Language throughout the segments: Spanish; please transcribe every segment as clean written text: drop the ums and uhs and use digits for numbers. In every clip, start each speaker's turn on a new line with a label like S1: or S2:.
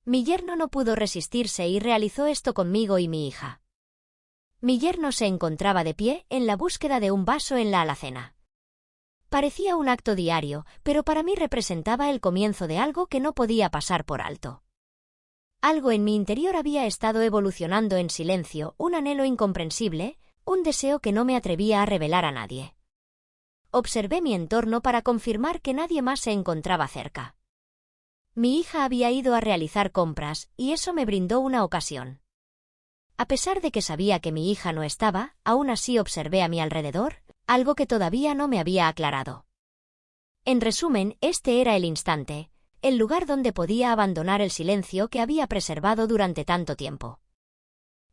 S1: Mi yerno no pudo resistirse y realizó esto conmigo y mi hija. Mi yerno se encontraba de pie en la búsqueda de un vaso en la alacena. Parecía un acto diario, pero para mí representaba el comienzo de algo que no podía pasar por alto. Algo en mi interior había estado evolucionando en silencio, un anhelo incomprensible, un deseo que no me atrevía a revelar a nadie. Observé mi entorno para confirmar que nadie más se encontraba cerca. Mi hija había ido a realizar compras, y eso me brindó una ocasión. A pesar de que sabía que mi hija no estaba, aún así observé a mi alrededor, algo que todavía no me había aclarado. En resumen, este era el instante, el lugar donde podía abandonar el silencio que había preservado durante tanto tiempo.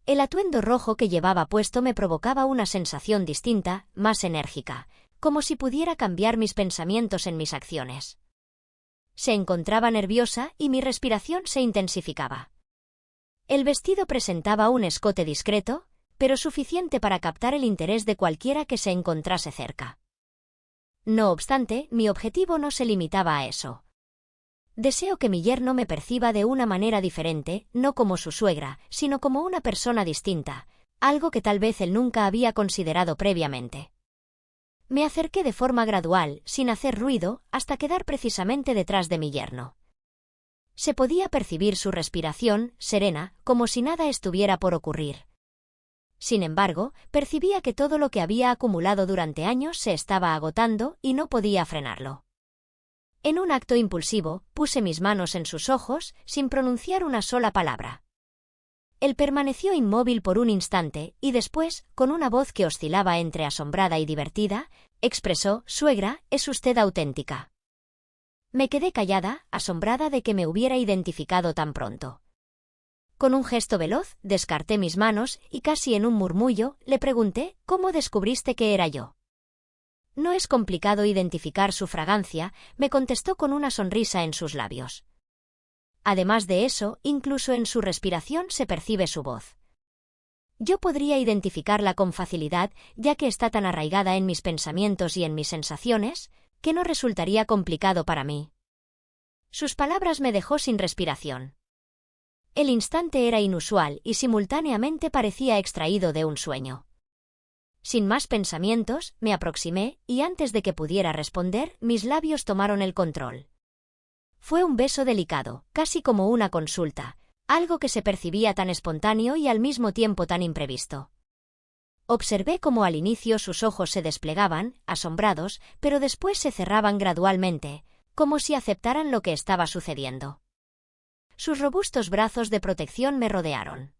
S1: El atuendo rojo que llevaba puesto me provocaba una sensación distinta, más enérgica, como si pudiera cambiar mis pensamientos en mis acciones. Se encontraba nerviosa y mi respiración se intensificaba. El vestido presentaba un escote discreto, pero suficiente para captar el interés de cualquiera que se encontrase cerca. No obstante, mi objetivo no se limitaba a eso. Deseo que mi yerno me perciba de una manera diferente, no como su suegra, sino como una persona distinta, algo que tal vez él nunca había considerado previamente. Me acerqué de forma gradual, sin hacer ruido, hasta quedar precisamente detrás de mi yerno. Se podía percibir su respiración, serena, como si nada estuviera por ocurrir. Sin embargo, percibía que todo lo que había acumulado durante años se estaba agotando y no podía frenarlo. En un acto impulsivo, puse mis manos en sus ojos, sin pronunciar una sola palabra. Él permaneció inmóvil por un instante, y después, con una voz que oscilaba entre asombrada y divertida, expresó: «Suegra, es usted auténtica». Me quedé callada, asombrada de que me hubiera identificado tan pronto. Con un gesto veloz, descarté mis manos y casi en un murmullo, le pregunté: «¿Cómo descubriste que era yo?». «No es complicado identificar su fragancia», me contestó con una sonrisa en sus labios. Además de eso, incluso en su respiración se percibe su voz. Yo podría identificarla con facilidad, ya que está tan arraigada en mis pensamientos y en mis sensaciones, que no resultaría complicado para mí. Sus palabras me dejó sin respiración. El instante era inusual y simultáneamente parecía extraído de un sueño. Sin más pensamientos, me aproximé, y antes de que pudiera responder, mis labios tomaron el control. Fue un beso delicado, casi como una consulta, algo que se percibía tan espontáneo y al mismo tiempo tan imprevisto. Observé cómo al inicio sus ojos se desplegaban, asombrados, pero después se cerraban gradualmente, como si aceptaran lo que estaba sucediendo. Sus robustos brazos de protección me rodearon.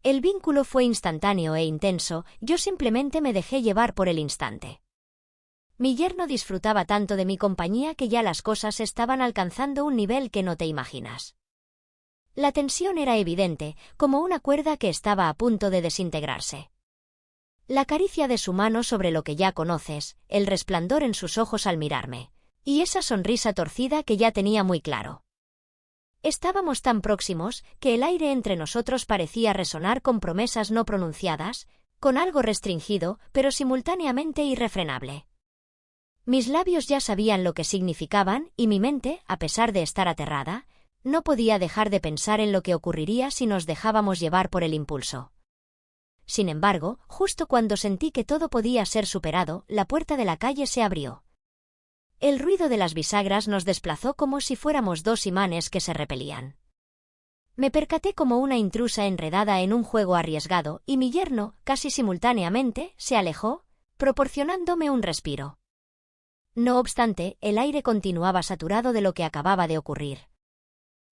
S1: El vínculo fue instantáneo e intenso, yo simplemente me dejé llevar por el instante. Mi yerno disfrutaba tanto de mi compañía que ya las cosas estaban alcanzando un nivel que no te imaginas. La tensión era evidente, como una cuerda que estaba a punto de desintegrarse. La caricia de su mano sobre lo que ya conoces, el resplandor en sus ojos al mirarme, y esa sonrisa torcida que ya tenía muy claro. Estábamos tan próximos que el aire entre nosotros parecía resonar con promesas no pronunciadas, con algo restringido, pero simultáneamente irrefrenable. Mis labios ya sabían lo que significaban, y mi mente, a pesar de estar aterrada, no podía dejar de pensar en lo que ocurriría si nos dejábamos llevar por el impulso. Sin embargo, justo cuando sentí que todo podía ser superado, la puerta de la calle se abrió. El ruido de las bisagras nos desplazó como si fuéramos dos imanes que se repelían. Me percaté como una intrusa enredada en un juego arriesgado, y mi yerno, casi simultáneamente, se alejó, proporcionándome un respiro. No obstante, el aire continuaba saturado de lo que acababa de ocurrir.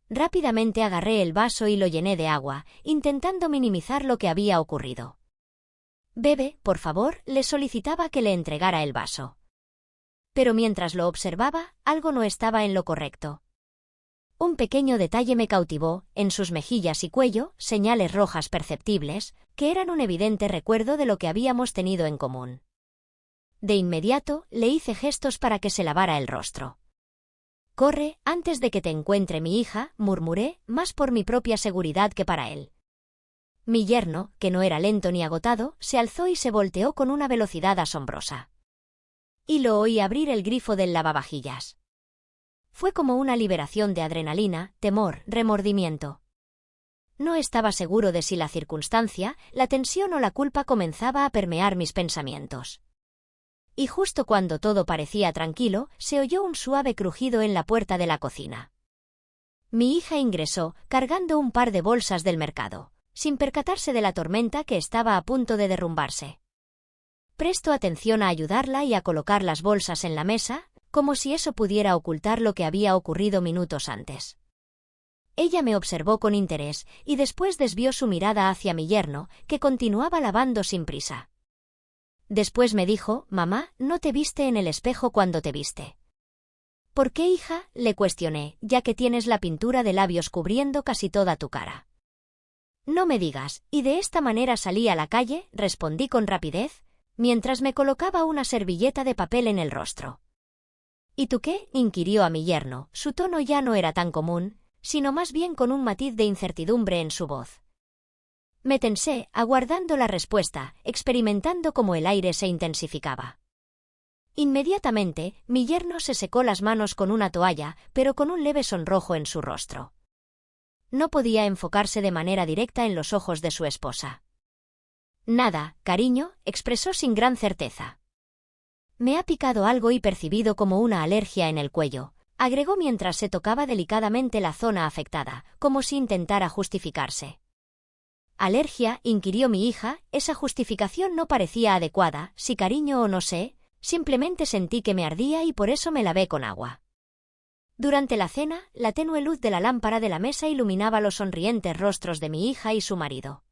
S1: Rápidamente agarré el vaso y lo llené de agua, intentando minimizar lo que había ocurrido. «Bebe, por favor», le solicitaba que le entregara el vaso. Pero mientras lo observaba, algo no estaba en lo correcto. Un pequeño detalle me cautivó, en sus mejillas y cuello, señales rojas perceptibles, que eran un evidente recuerdo de lo que habíamos tenido en común. De inmediato, le hice gestos para que se lavara el rostro. «Corre, antes de que te encuentre mi hija», murmuré, más por mi propia seguridad que para él. Mi yerno, que no era lento ni agotado, se alzó y se volteó con una velocidad asombrosa. Y lo oí abrir el grifo del lavavajillas. Fue como una liberación de adrenalina, temor, remordimiento. No estaba seguro de si la circunstancia, la tensión o la culpa comenzaba a permear mis pensamientos. Y justo cuando todo parecía tranquilo, se oyó un suave crujido en la puerta de la cocina. Mi hija ingresó, cargando un par de bolsas del mercado, sin percatarse de la tormenta que estaba a punto de derrumbarse. Presto atención a ayudarla y a colocar las bolsas en la mesa, como si eso pudiera ocultar lo que había ocurrido minutos antes. Ella me observó con interés y después desvió su mirada hacia mi yerno, que continuaba lavando sin prisa. Después me dijo: «Mamá, no te viste en el espejo cuando te viste». «¿Por qué, hija?», le cuestioné, «ya que tienes la pintura de labios cubriendo casi toda tu cara». «No me digas», y de esta manera salí a la calle, respondí con rapidez, mientras me colocaba una servilleta de papel en el rostro. «¿Y tú qué?», inquirió a mi yerno, su tono ya no era tan común, sino más bien con un matiz de incertidumbre en su voz. Me tensé, aguardando la respuesta, experimentando cómo el aire se intensificaba. Inmediatamente, mi yerno se secó las manos con una toalla, pero con un leve sonrojo en su rostro. No podía enfocarse de manera directa en los ojos de su esposa. «Nada, cariño», expresó sin gran certeza. «Me ha picado algo y percibido como una alergia en el cuello», agregó mientras se tocaba delicadamente la zona afectada, como si intentara justificarse. «¿Alergia?», inquirió mi hija, esa justificación no parecía adecuada, si cariño o no sé, simplemente sentí que me ardía y por eso me lavé con agua. Durante la cena, la tenue luz de la lámpara de la mesa iluminaba los sonrientes rostros de mi hija y su marido.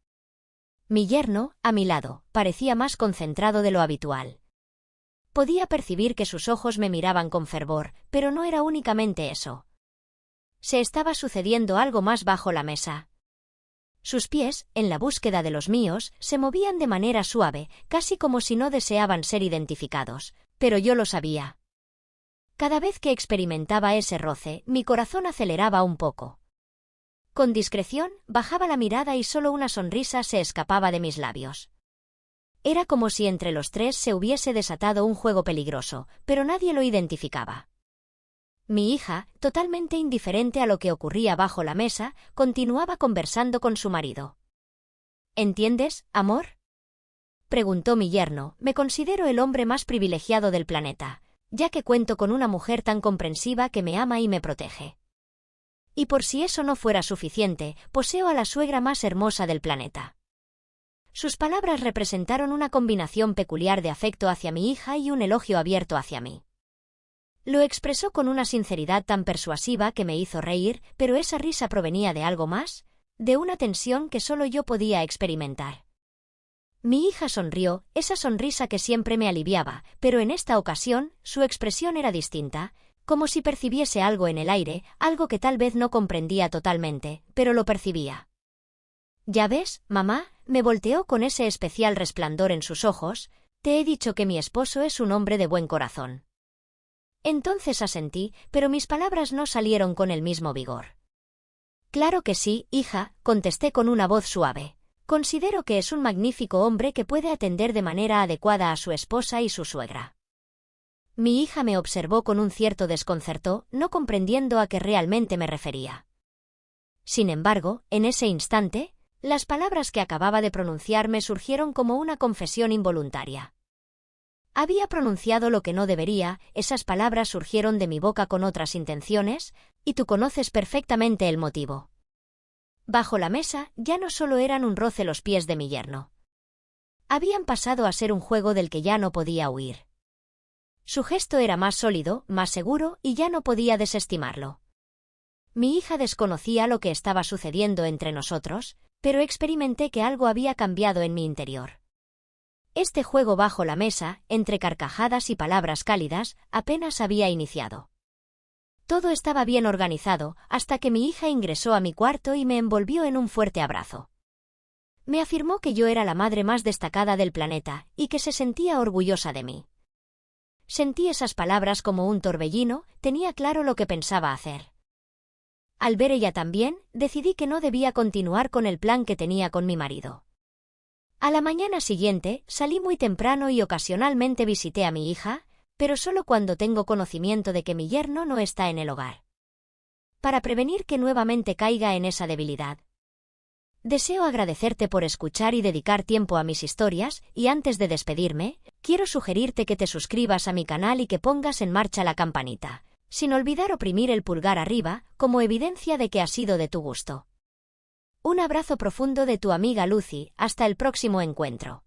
S1: Mi yerno, a mi lado, parecía más concentrado de lo habitual. Podía percibir que sus ojos me miraban con fervor, pero no era únicamente eso. Se estaba sucediendo algo más bajo la mesa. Sus pies, en la búsqueda de los míos, se movían de manera suave, casi como si no deseaban ser identificados, pero yo lo sabía. Cada vez que experimentaba ese roce, mi corazón aceleraba un poco. Con discreción, bajaba la mirada y solo una sonrisa se escapaba de mis labios. Era como si entre los tres se hubiese desatado un juego peligroso, pero nadie lo identificaba. Mi hija, totalmente indiferente a lo que ocurría bajo la mesa, continuaba conversando con su marido. «¿Entiendes, amor?», preguntó mi yerno. «Me considero el hombre más privilegiado del planeta, ya que cuento con una mujer tan comprensiva que me ama y me protege. Y por si eso no fuera suficiente, poseo a la suegra más hermosa del planeta». Sus palabras representaron una combinación peculiar de afecto hacia mi hija y un elogio abierto hacia mí. Lo expresó con una sinceridad tan persuasiva que me hizo reír, pero esa risa provenía de algo más, de una tensión que solo yo podía experimentar. Mi hija sonrió, esa sonrisa que siempre me aliviaba, pero en esta ocasión, su expresión era distinta, como si percibiese algo en el aire, algo que tal vez no comprendía totalmente, pero lo percibía. «Ya ves, mamá», me volteó con ese especial resplandor en sus ojos, «te he dicho que mi esposo es un hombre de buen corazón». Entonces asentí, pero mis palabras no salieron con el mismo vigor. «Claro que sí, hija», contesté con una voz suave. «Considero que es un magnífico hombre que puede atender de manera adecuada a su esposa y su suegra». Mi hija me observó con un cierto desconcerto, no comprendiendo a qué realmente me refería. Sin embargo, en ese instante, las palabras que acababa de pronunciar me surgieron como una confesión involuntaria. Había pronunciado lo que no debería, esas palabras surgieron de mi boca con otras intenciones, y tú conoces perfectamente el motivo. Bajo la mesa ya no solo eran un roce los pies de mi yerno. Habían pasado a ser un juego del que ya no podía huir. Su gesto era más sólido, más seguro, y ya no podía desestimarlo. Mi hija desconocía lo que estaba sucediendo entre nosotros, pero experimenté que algo había cambiado en mi interior. Este juego bajo la mesa, entre carcajadas y palabras cálidas, apenas había iniciado. Todo estaba bien organizado, hasta que mi hija ingresó a mi cuarto y me envolvió en un fuerte abrazo. Me afirmó que yo era la madre más destacada del planeta, y que se sentía orgullosa de mí. Sentí esas palabras como un torbellino, tenía claro lo que pensaba hacer. Al ver ella también, decidí que no debía continuar con el plan que tenía con mi marido. A la mañana siguiente, salí muy temprano y ocasionalmente visité a mi hija, pero solo cuando tengo conocimiento de que mi yerno no está en el hogar. Para prevenir que nuevamente caiga en esa debilidad. Deseo agradecerte por escuchar y dedicar tiempo a mis historias, y antes de despedirme, quiero sugerirte que te suscribas a mi canal y que pongas en marcha la campanita, sin olvidar oprimir el pulgar arriba, como evidencia de que ha sido de tu gusto. Un abrazo profundo de tu amiga Lucy, hasta el próximo encuentro.